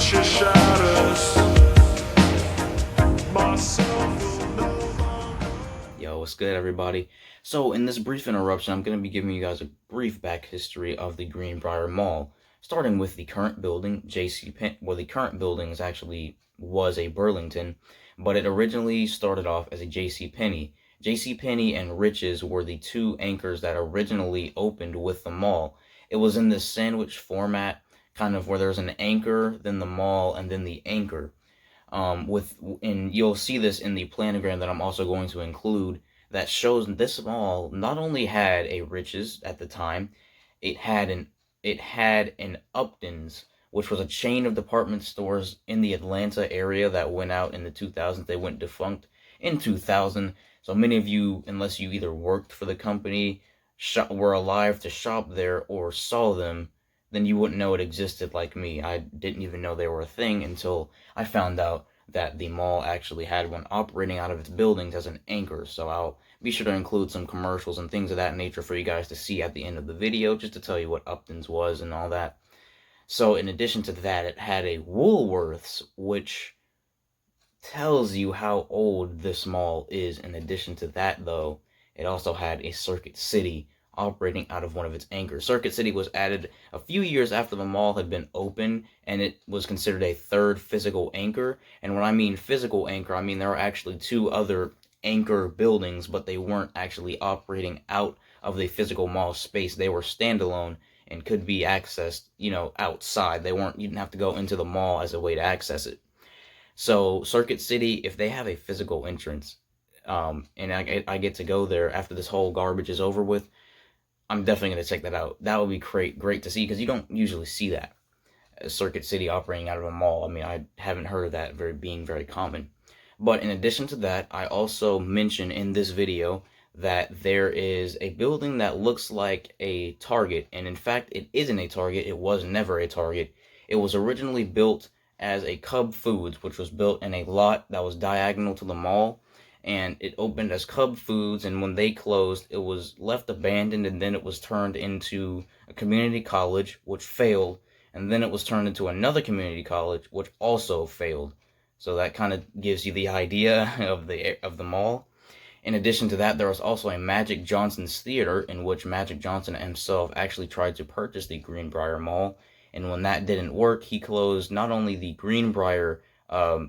touch your shadows. Myself will know. Yo, what's good, everybody? So, in this brief interruption, I'm going to be giving you guys a brief back history of the Greenbriar Mall, starting with the current building, JCPenney. Well, the current building was a Burlington, but it originally started off as a JCPenney. JCPenney and Rich's were the two anchors that originally opened with the mall. It was in this sandwich format, kind of where there's an anchor, then the mall, and then the anchor. And you'll see this in the planogram that I'm also going to include, that shows this mall not only had a Rich's at the time, it had an Uptons, which was a chain of department stores in the Atlanta area that went out in the 2000s. They went defunct in 2000. So many of you, unless you either worked for the company, were alive to shop there, or saw them, then you wouldn't know it existed like me. I didn't even know they were a thing until I found out that the mall actually had one operating out of its buildings as an anchor. So I'll be sure to include some commercials and things of that nature for you guys to see at the end of the video, just to tell you what Uptons was and all that. So in addition to that, it had a Woolworths, which tells you how old this mall is. In addition to that, though, it also had a Circuit City operating out of one of its anchors. Circuit City was added a few years after the mall had been open, and it was considered a third physical anchor. And when I mean physical anchor, I mean there are actually two other anchor buildings, but they weren't actually operating out of the physical mall space. They were standalone and could be accessed, outside. You didn't have to go into the mall as a way to access it. So Circuit City, if they have a physical entrance, and I get to go there after this whole garbage is over with, I'm definitely going to check that out. That would be great to see, because you don't usually see that. Circuit City operating out of a mall. I mean, I haven't heard of that being very common. But in addition to that, I also mentioned in this video that there is a building that looks like a Target, and in fact, it isn't a Target. It was never a Target. It was originally built as a Cub Foods, which was built in a lot that was diagonal to the mall. And it opened as Cub Foods, and when they closed, it was left abandoned, and then it was turned into a community college, which failed, and then it was turned into another community college, which also failed. So that kind of gives you the idea of the mall. In addition to that, there was also a Magic Johnson's Theater, in which Magic Johnson himself actually tried to purchase the Greenbriar Mall, and when that didn't work, he closed not only the Greenbriar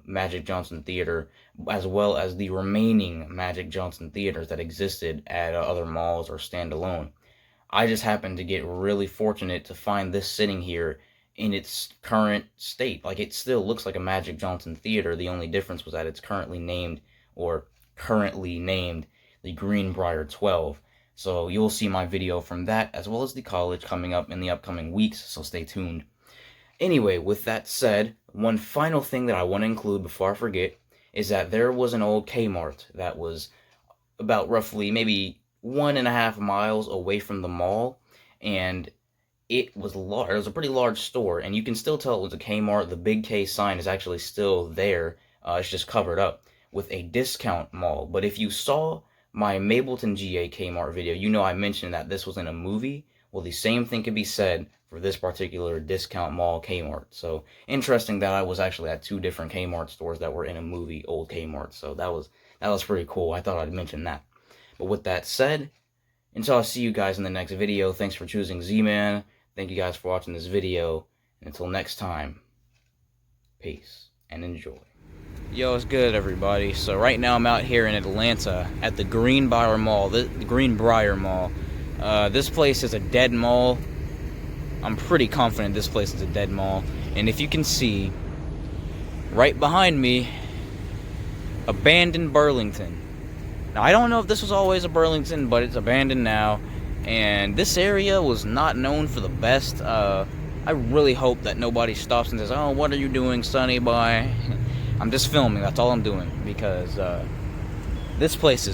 Magic Johnson Theater, as well as the remaining Magic Johnson theaters that existed at other malls or standalone. I just happened to get really fortunate to find this sitting here in its current state. Like, it still looks like a Magic Johnson theater. The only difference was that it's currently named the Greenbriar 12. So you'll see my video from that, as well as the college, coming up in the upcoming weeks, so stay tuned. Anyway, with that said, one final thing that I want to include before I forget is that there was an old Kmart that was about roughly maybe 1.5 miles away from the mall, and it was large. It was a pretty large store, and you can still tell it was a Kmart. The big K sign is actually still there. It's just covered up with a discount mall. But if you saw my Mableton, GA Kmart video, you know I mentioned that this was in a movie. Well, the same thing can be said for this particular discount mall Kmart. So interesting that I was actually at two different Kmart stores that were in a movie, old Kmart. So that was pretty cool. I thought I'd mention that. But with that said, until I see you guys in the next video, thanks for choosing Z-Man. Thank you guys for watching this video. And until next time, peace and enjoy. Yo, what's good, everybody? So right now I'm out here in Atlanta at the Greenbriar Mall. The Greenbriar Mall. This place is a dead mall. I'm pretty confident this place is a dead mall. And if you can see, right behind me, abandoned Burlington. Now, I don't know if this was always a Burlington, but it's abandoned now. And this area was not known for the best. I really hope that nobody stops and says, "Oh, what are you doing, Sonny boy?" I'm just filming, that's all I'm doing. Because this place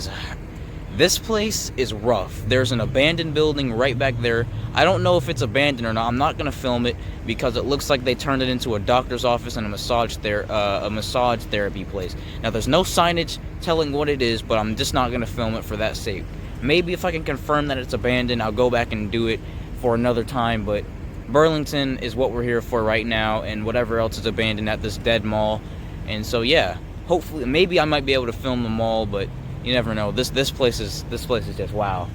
is rough. There's an abandoned building right back there. I don't know if it's abandoned or not. I'm not going to film it because it looks like they turned it into a doctor's office and a massage therapy place. Now, there's no signage telling what it is, but I'm just not going to film it for that sake. Maybe if I can confirm that it's abandoned, I'll go back and do it for another time, but Burlington is what we're here for right now, and whatever else is abandoned at this dead mall. And so yeah, hopefully, maybe I might be able to film the mall, but you never know. This place is just wow.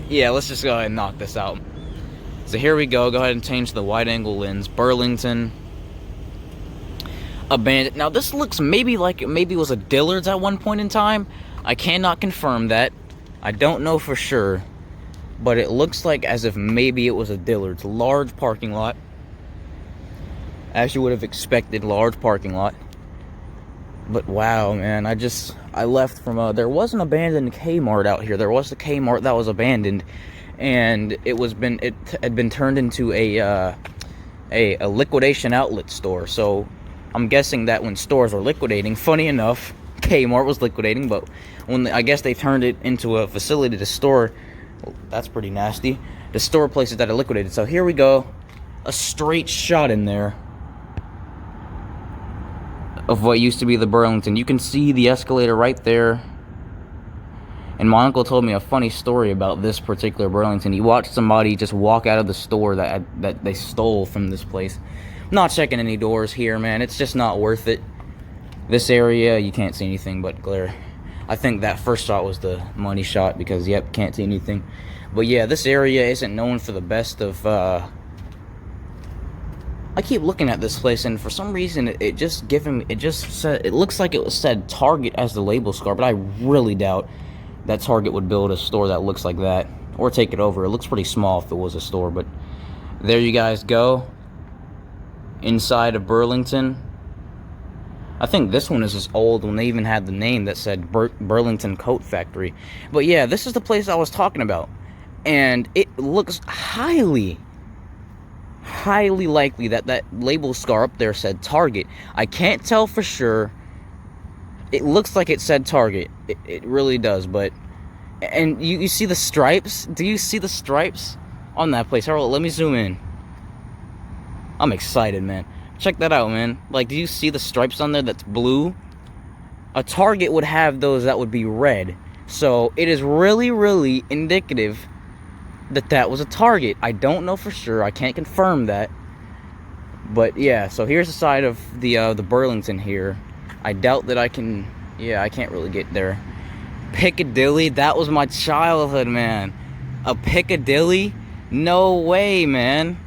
Yeah, let's just go ahead and knock this out. So here we go. Go ahead and change the wide angle lens. Burlington abandoned. Now this looks maybe like it was a Dillard's at one point in time. I cannot confirm that. I don't know for sure, but it looks like as if maybe it was a Dillard's. Large parking lot, as you would have expected. Large parking lot. But wow, man, I left from there was an abandoned Kmart out here. There was a Kmart that was abandoned, and it had been turned into a liquidation outlet store. So I'm guessing that when stores are liquidating, funny enough, Kmart was liquidating, but I guess they turned it into a facility to store. Well, that's pretty nasty. To store places that are liquidated. So here we go, a straight shot in there of what used to be the Burlington. You can see the escalator right there. And my uncle told me a funny story about this particular Burlington. He watched somebody just walk out of the store that they stole from this place. I'm not checking any doors here, man. It's just not worth it. This area, you can't see anything but glare. I think that first shot was the money shot because, yep, can't see anything. But yeah, this area isn't known for the best of I keep looking at this place, and for some reason it looks like it said Target as the label scar, but I really doubt that Target would build a store that looks like that or take it over. It looks pretty small if it was a store. But there you guys go, inside of Burlington. I think this one is as old when they even had the name that said Burlington Coat Factory. But yeah, this is the place I was talking about, and it looks highly likely that label scar up there said Target. I can't tell for sure. It looks like it said Target. It really does. But and you see the stripes? Do you see the stripes on that place? Harold, let me zoom in. I'm excited, man. Check that out, man. Like, do you see the stripes on there that's blue? A Target would have those that would be red. So it is really indicative that was a Target. I don't know for sure. I can't confirm that. But yeah, so here's the side of the Burlington here. I doubt that I can. Yeah, I can't really get there. Piccadilly, that was my childhood, man. A Piccadilly? No way, man.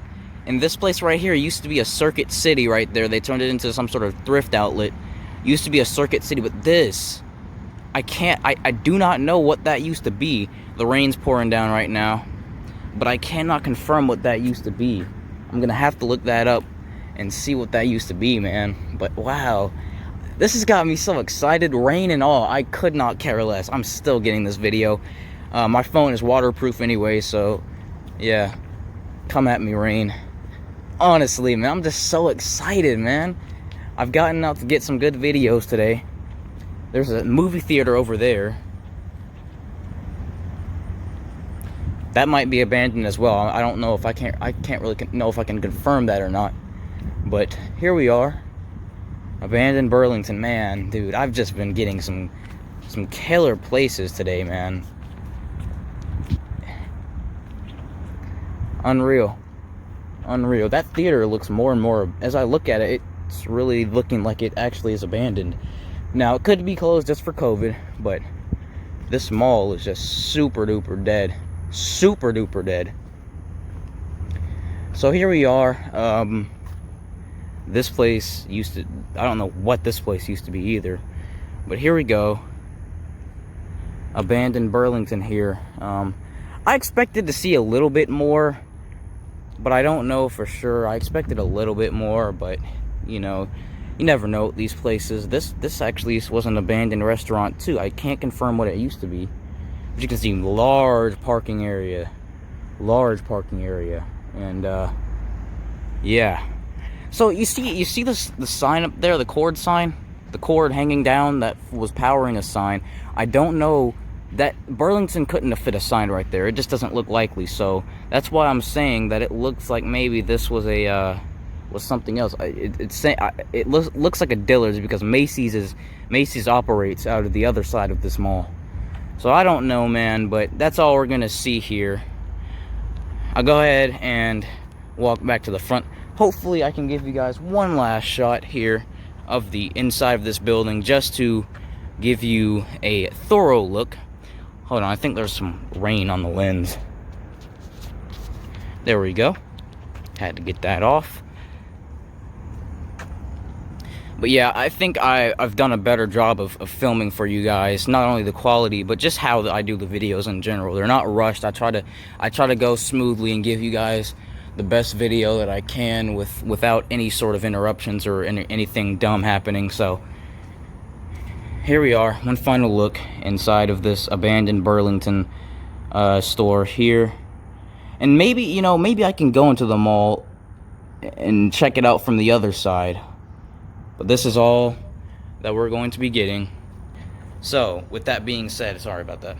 And this place right here used to be a Circuit City right there. They turned it into some sort of thrift outlet. Used to be a Circuit City, but this, I do not know what that used to be. The rain's pouring down right now, but I cannot confirm what that used to be. I'm gonna have to look that up and see what that used to be, man. But wow, this has got me so excited. Rain and all, I could not care less. I'm still getting this video. My phone is waterproof anyway, so yeah, come at me, rain. Honestly, man, I'm just so excited, man. I've gotten out to get some good videos today. There's a movie theater over there. That might be abandoned as well. I don't know if I can't really know if I can confirm that or not. But here we are. Abandoned Burlington, man, dude. I've just been getting some killer places today, man. Unreal. That theater looks more and more, as I look at it, it's really looking like it actually is abandoned. Now, it could be closed just for COVID, but this mall is just super duper dead. Super duper dead. So here we are. This place used to, I don't know what this place used to be either, but here we go. Abandoned Burlington here. I expected to see a little bit more, but I don't know for sure. I expected a little bit more, but you know, you never know with these places. This actually was an abandoned restaurant too. I can't confirm what it used to be, but you can see large parking area, and yeah. So you see the sign up there, the cord sign, the cord hanging down that was powering a sign. I don't know. That Burlington couldn't have fit a sign right there. It just doesn't look likely. So that's why I'm saying that it looks like maybe this was something else. It looks like a Dillard's because Macy's operates out of the other side of this mall. So I don't know, man, but that's all we're gonna see here. I'll go ahead and walk back to the front. Hopefully I can give you guys one last shot here of the inside of this building, just to give you a thorough look. Hold on, I think there's some rain on the lens. There we go. Had to get that off. But yeah, I think I've done a better job of filming for you guys. Not only the quality, but just how I do the videos in general. They're not rushed. I try to go smoothly and give you guys the best video that I can without any sort of interruptions or anything dumb happening. So here we are, one final look inside of this abandoned Burlington store here. And maybe, maybe I can go into the mall and check it out from the other side. But this is all that we're going to be getting. So, with that being said, sorry about that.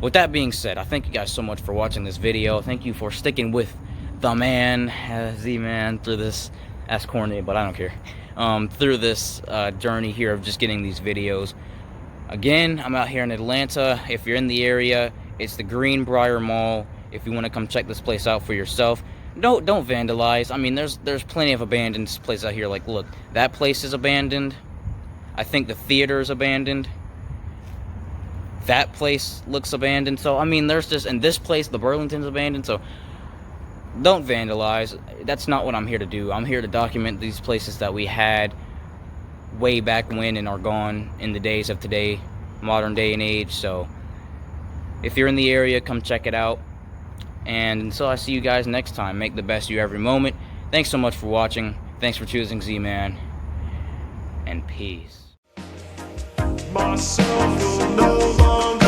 With that being said, I thank you guys so much for watching this video. Thank you for sticking with the man, Z-Man, through this, that's corny, but I don't care. Through this journey here of just getting these videos. Again, I'm out here in Atlanta. If you're in the area, it's the Greenbriar Mall. If you want to come check this place out for yourself, don't vandalize. I mean, there's plenty of abandoned places out here. Like, look, that place is abandoned. I think the theater is abandoned. That place looks abandoned. So, I mean, there's just, and this place, the Burlington's abandoned. So, don't vandalize. That's not what I'm here to do. I'm here to document these places that we had way back when and are gone in the days of today, modern day and age. So, if you're in the area, come check it out. And until I see you guys next time, make the best of every moment. Thanks so much for watching. Thanks for choosing Z-Man. And peace. Myself will no longer